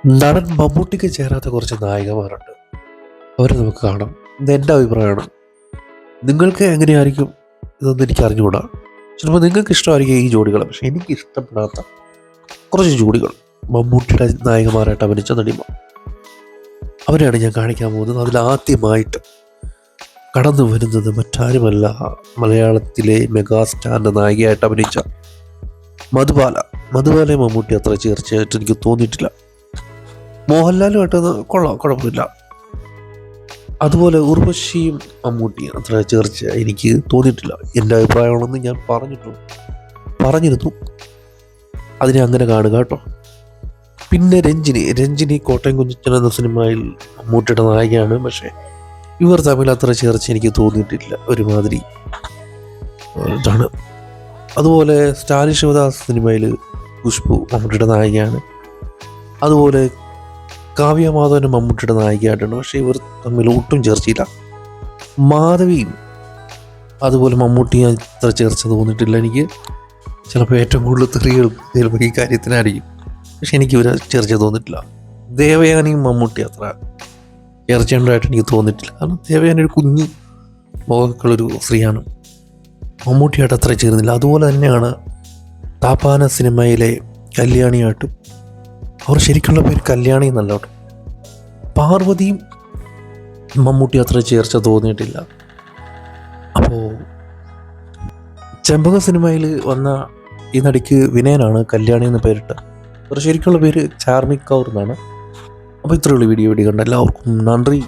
നടൻ മമ്മൂട്ടിക്ക് ചേരാത്ത കുറച്ച് നായികമാരുണ്ട്. അവരെ നമുക്ക് കാണാം. ഇതെൻ്റെ അഭിപ്രായമാണ്. നിങ്ങൾക്ക് എങ്ങനെയായിരിക്കും ഇതൊന്നും എനിക്ക് അറിഞ്ഞുകൂടാ. ചിലപ്പോൾ നിങ്ങൾക്ക് ഇഷ്ടമായിരിക്കും ഈ ജോഡികൾ, പക്ഷെ എനിക്ക് ഇഷ്ടപ്പെടാത്ത കുറച്ച് ജോഡികൾ മമ്മൂട്ടിയുടെ നായകന്മാരായിട്ട് അഭിനയിച്ച നടിമാർ, അവരെയാണ് ഞാൻ കാണിക്കാൻ പോകുന്നത്. അതിലാദ്യമായിട്ട് കടന്നു വരുന്നത് മറ്റാരുമല്ല, മലയാളത്തിലെ മെഗാസ്റ്റാറിൻ്റെ നായികയായിട്ട് അഭിനയിച്ച മധുബാലയെ മമ്മൂട്ടി അത്ര ചേർച്ചയായിട്ട് എനിക്ക് തോന്നിയിട്ടില്ല. മോഹൻലാലുമായിട്ട് കൊള്ളാം, കുഴപ്പമില്ല. അതുപോലെ ഉർവശിയും മമ്മൂട്ടിയും അത്ര ചേർച്ച എനിക്ക് തോന്നിയിട്ടില്ല. എൻ്റെ അഭിപ്രായമാണെന്ന് ഞാൻ പറഞ്ഞിരുന്നു. അതിനെ അങ്ങനെ കാണുക കേട്ടോ. പിന്നെ രഞ്ജിനി കോട്ടയം കുഞ്ഞച്ചൻ എന്ന സിനിമയിൽ മമ്മൂട്ടിയുടെ നായികയാണ്. പക്ഷേ ഇവർ തമ്മിൽ അത്ര ചേർച്ച എനിക്ക് തോന്നിയിട്ടില്ല. ഒരുമാതിരി ഇതാണ്. അതുപോലെ സ്റ്റാലിൻ ശിവദാസ് സിനിമയിൽ ഖുഷ്ബു മമ്മൂട്ടിയുടെ നായികയാണ്. അതുപോലെ കാവ്യ മാധവന് മമ്മൂട്ടിയുടെ നായികയായിട്ടുണ്ട്. പക്ഷേ ഇവർ തമ്മിൽ ഒട്ടും ചേർച്ചയില്ല. മാധവിയും അതുപോലെ മമ്മൂട്ടിയും അത്ര ചേർച്ച തോന്നിയിട്ടില്ല എനിക്ക്. ചിലപ്പോൾ ഏറ്റവും കൂടുതൽ തെറികൾ ചിലപ്പോൾ ഈ കാര്യത്തിനായിരിക്കും, പക്ഷെ എനിക്ക് ഇവർ ചേർച്ച തോന്നിയിട്ടില്ല. ദേവയാനിയും മമ്മൂട്ടി അത്ര ചേർച്ചയുണ്ടായിട്ട് എനിക്ക് തോന്നിയിട്ടില്ല. കാരണം ദേവയാനി ഒരു കുഞ്ഞു മുഖക്കുള്ളൊരു സ്ത്രീയാണ്. മമ്മൂട്ടിയായിട്ട് അത്ര ചേർന്നില്ല. അതുപോലെ തന്നെയാണ് താപ്പാന സിനിമയിലെ കല്യാണിയായിട്ടും. അവർ ശരിക്കുള്ള പേര് കല്യാണി എന്നല്ല കേട്ടോ. പാർവതിയും മമ്മൂട്ടി അത്ര ചേർച്ച തോന്നിയിട്ടില്ല. അപ്പോൾ ചെമ്പക സിനിമയിൽ വന്ന ഈ നടിക്ക് വിനയനാണ് കല്യാണി എന്ന് പേരിട്ട്. അവർ ശരിക്കുള്ള പേര് ചാർമിക് കൗർ എന്നാണ്. അപ്പോൾ ഇത്രയുള്ള വീഡിയോ കണ്ട എല്ലാവർക്കും നന്ദി.